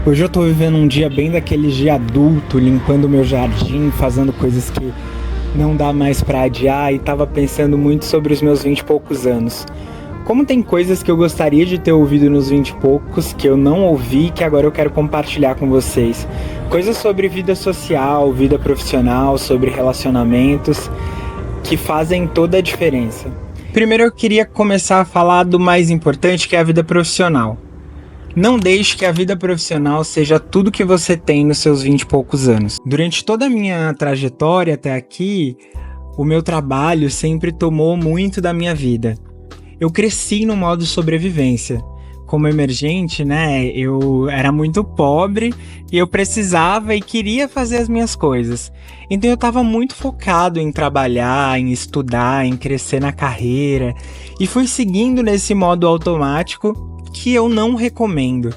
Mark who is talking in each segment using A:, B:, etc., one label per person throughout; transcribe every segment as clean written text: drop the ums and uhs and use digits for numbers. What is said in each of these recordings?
A: Hoje eu tô vivendo um dia bem daqueles de adulto, limpando meu jardim, fazendo coisas que não dá mais pra adiar e tava pensando muito sobre os meus 20 e poucos anos. Como tem coisas que eu gostaria de ter ouvido nos 20 e poucos, que eu não ouvi, que agora eu quero compartilhar com vocês. Coisas sobre vida social, vida profissional, sobre relacionamentos, que fazem toda a diferença. Primeiro eu queria começar a falar do mais importante, que é a vida profissional. Não deixe que a vida profissional seja tudo que você tem nos seus 20 e poucos anos. Durante toda a minha trajetória até aqui, o meu trabalho sempre tomou muito da minha vida. Eu cresci no modo sobrevivência. Como emergente, né, eu era muito pobre e eu precisava e queria fazer as minhas coisas. Então eu estava muito focado em trabalhar, em estudar, em crescer na carreira e fui seguindo nesse modo automático que eu não recomendo.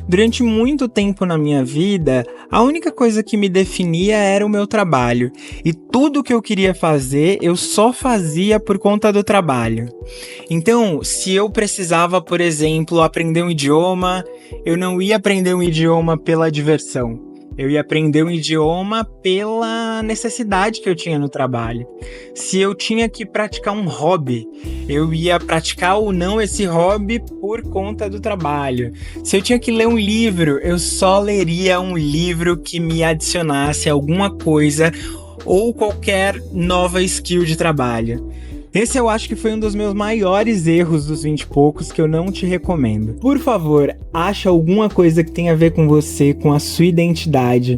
A: Durante muito tempo na minha vida, a única coisa que me definia era o meu trabalho. E tudo que eu queria fazer, eu só fazia por conta do trabalho. Então, se eu precisava, por exemplo, aprender um idioma, eu não ia aprender um idioma pela diversão. Eu ia aprender um idioma pela necessidade que eu tinha no trabalho. Se eu tinha que praticar um hobby, eu ia praticar ou não esse hobby por conta do trabalho. Se eu tinha que ler um livro, eu só leria um livro que me adicionasse alguma coisa ou qualquer nova skill de trabalho. Esse eu acho que foi um dos meus maiores erros dos 20 e poucos que eu não te recomendo. Por favor, acha alguma coisa que tenha a ver com você, com a sua identidade,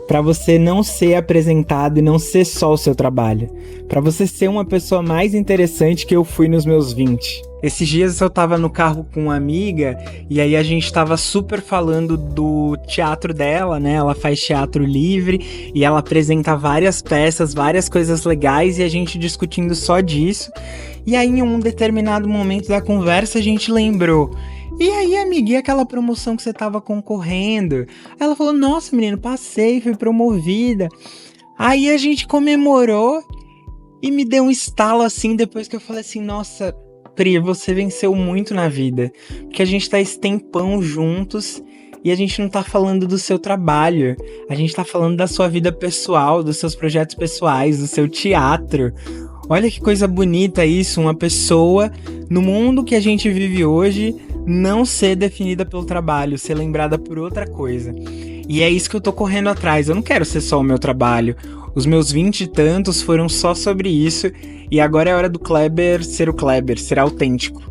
A: para você não ser apresentado e não ser só o seu trabalho. Para você ser uma pessoa mais interessante que eu fui nos meus 20. Esses dias eu tava no carro com uma amiga e aí a gente tava super falando do teatro dela, né? Ela faz teatro livre e ela apresenta várias peças, várias coisas legais e a gente discutindo só disso. E aí em um determinado momento da conversa a gente lembrou: e aí, amiga, e aquela promoção que você tava concorrendo? Ela falou: nossa, menino, passei, fui promovida. Aí a gente comemorou e me deu um estalo assim, depois que eu falei assim: nossa, Pri, você venceu muito na vida. Porque a gente tá esse tempão juntos e a gente não tá falando do seu trabalho. A gente tá falando da sua vida pessoal, dos seus projetos pessoais, do seu teatro. Olha que coisa bonita isso, uma pessoa no mundo que a gente vive hoje não ser definida pelo trabalho, ser lembrada por outra coisa. E é isso que eu tô correndo atrás. Eu não quero ser só o meu trabalho. Os meus 20 e tantos foram só sobre isso. E agora é hora do Kleber ser o Kleber, ser autêntico.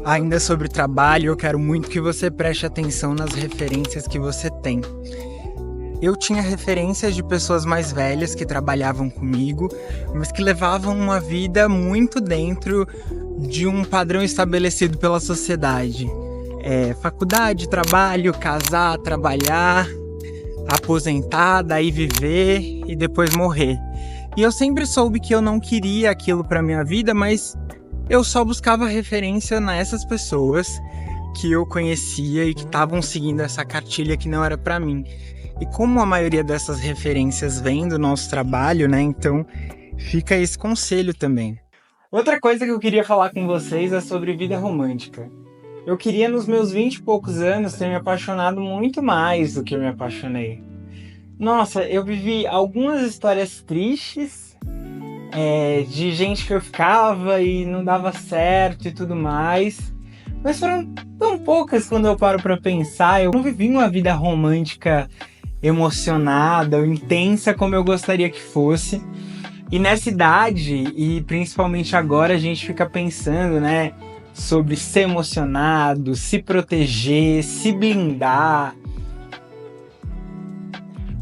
A: Ainda sobre o trabalho, eu quero muito que você preste atenção nas referências que você tem. Eu tinha referências de pessoas mais velhas que trabalhavam comigo, mas que levavam uma vida muito dentro de um padrão estabelecido pela sociedade. Faculdade, trabalho, casar, trabalhar, aposentar, daí viver e depois morrer. E eu sempre soube que eu não queria aquilo pra minha vida, mas eu só buscava referência nessas pessoas que eu conhecia e que estavam seguindo essa cartilha que não era pra mim. E como a maioria dessas referências vem do nosso trabalho, né? Então fica esse conselho também. Outra coisa que eu queria falar com vocês é sobre vida romântica. Eu queria nos meus 20 e poucos anos ter me apaixonado muito mais do que eu me apaixonei. Nossa, eu vivi algumas histórias tristes, de gente que eu ficava e não dava certo e tudo mais. Mas foram tão poucas quando eu paro pra pensar. Eu não vivi uma vida romântica emocionada ou intensa como eu gostaria que fosse. E nessa idade, e principalmente agora, a gente fica pensando, né, sobre ser emocionado, se proteger, se blindar.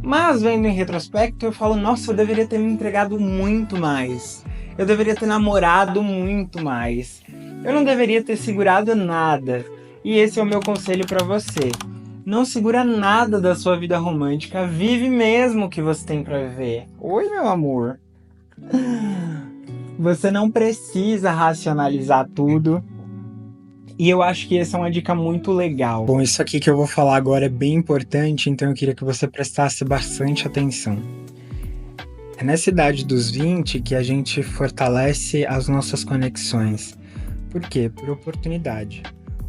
A: Mas vendo em retrospecto, eu falo: nossa, eu deveria ter me entregado muito mais. Eu deveria ter namorado muito mais. Eu não deveria ter segurado nada. E esse é o meu conselho pra você. Não segura nada da sua vida romântica. Vive mesmo o que você tem pra viver. Oi, meu amor. Você não precisa racionalizar tudo. E eu acho que essa é uma dica muito legal. Bom, isso aqui que eu vou falar agora é bem importante, então eu queria que você prestasse bastante atenção. É nessa idade dos 20 que a gente fortalece as nossas conexões. Por quê? Por oportunidade.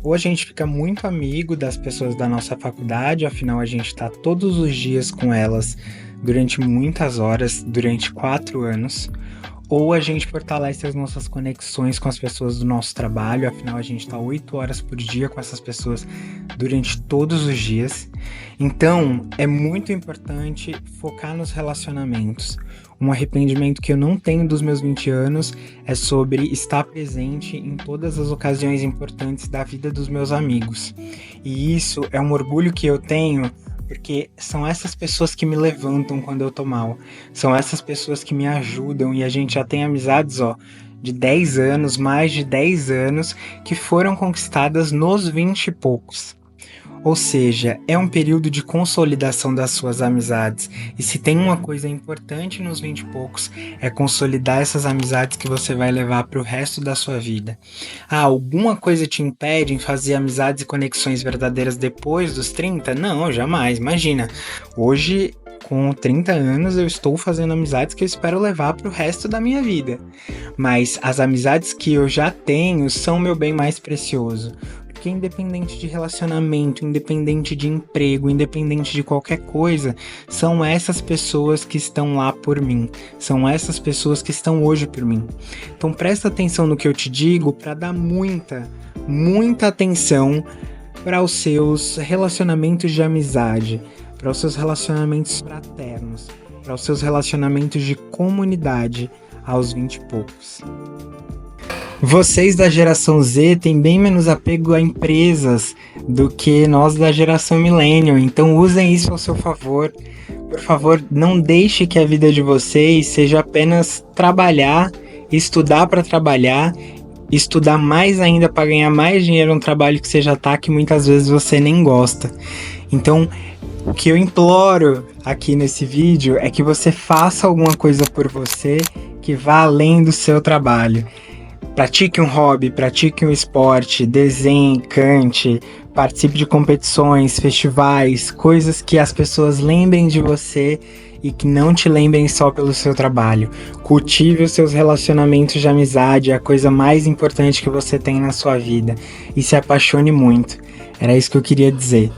A: Ou a gente fica muito amigo das pessoas da nossa faculdade, afinal a gente está todos os dias com elas durante muitas horas, durante 4 anos. Ou a gente fortalece as nossas conexões com as pessoas do nosso trabalho, afinal a gente está 8 horas por dia com essas pessoas durante todos os dias. Então, é muito importante focar nos relacionamentos. Um arrependimento que eu não tenho dos meus 20 anos é sobre estar presente em todas as ocasiões importantes da vida dos meus amigos. E isso é um orgulho que eu tenho, porque são essas pessoas que me levantam quando eu tô mal. São essas pessoas que me ajudam, e a gente já tem amizades, de 10 anos, mais de 10 anos, que foram conquistadas nos 20 e poucos. Ou seja, é um período de consolidação das suas amizades. E se tem uma coisa importante nos 20 e poucos, é consolidar essas amizades que você vai levar para o resto da sua vida. Alguma coisa te impede em fazer amizades e conexões verdadeiras depois dos 30? Não, jamais. Imagina, hoje, com 30 anos, eu estou fazendo amizades que eu espero levar para o resto da minha vida. Mas as amizades que eu já tenho são meu bem mais precioso. Porque independente de relacionamento, independente de emprego, independente de qualquer coisa, são essas pessoas que estão lá por mim. São essas pessoas que estão hoje por mim. Então presta atenção no que eu te digo para dar muita atenção para os seus relacionamentos de amizade, para os seus relacionamentos fraternos, para os seus relacionamentos de comunidade aos 20 e poucos. Vocês da geração Z têm bem menos apego a empresas do que nós da geração Millennial, então usem isso ao seu favor. Por favor, não deixe que a vida de vocês seja apenas trabalhar, estudar para trabalhar, estudar mais ainda para ganhar mais dinheiro num trabalho que você já tá, que muitas vezes você nem gosta. Então, o que eu imploro aqui nesse vídeo é que você faça alguma coisa por você que vá além do seu trabalho. Pratique um hobby, pratique um esporte, desenhe, cante, participe de competições, festivais, coisas que as pessoas lembrem de você e que não te lembrem só pelo seu trabalho. Cultive os seus relacionamentos de amizade, é a coisa mais importante que você tem na sua vida. E se apaixone muito. Era isso que eu queria dizer.